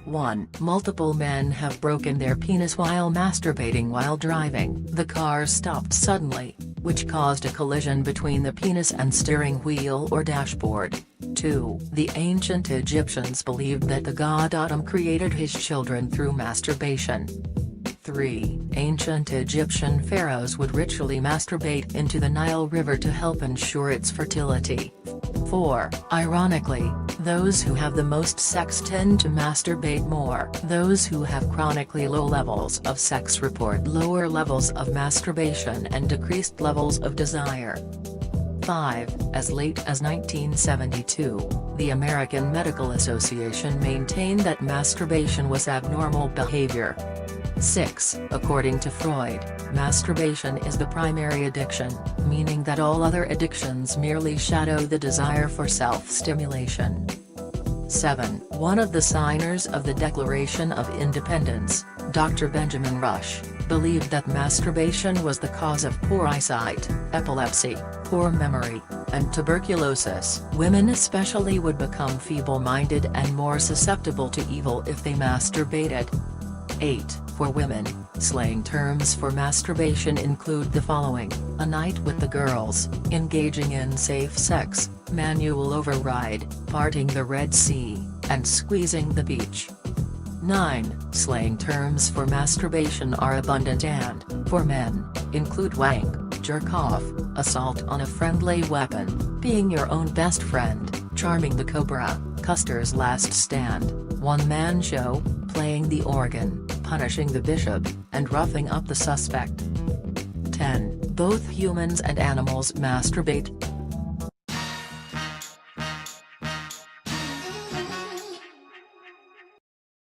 1. Multiple men have broken their penis while masturbating while driving. The car stopped suddenly, which caused a collision between the penis and steering wheel or dashboard. 2. The ancient Egyptians believed that the god Atum created his children through masturbation. 3. Ancient Egyptian pharaohs would ritually masturbate into the Nile River to help ensure its fertility. 4. Ironically, those who have the most sex tend to masturbate more. Those who have chronically low levels of sex report lower levels of masturbation and decreased levels of desire. 5. As late as 1972, the American Medical Association maintained that masturbation was abnormal behavior. 6. According to Freud, masturbation is the primary addiction, meaning that all other addictions merely shadow the desire for self-stimulation. 7. One of the signers of the Declaration of Independence, Dr. Benjamin Rush, believed that masturbation was the cause of poor eyesight, epilepsy, poor memory, and tuberculosis. Women especially would become feeble-minded and more susceptible to evil if they masturbated. 8. For women, slang terms for masturbation include the following: a night with the girls, engaging in safe sex, manual override, parting the Red Sea, and squeezing the beach. 9. Slang terms for masturbation are abundant and, for men, include wank, jerk off, assault on a friendly weapon, being your own best friend, charming the cobra, Custer's last stand, one-man show, playing the organ, punishing the bishop, and roughing up the suspect. 10. Both humans and animals masturbate.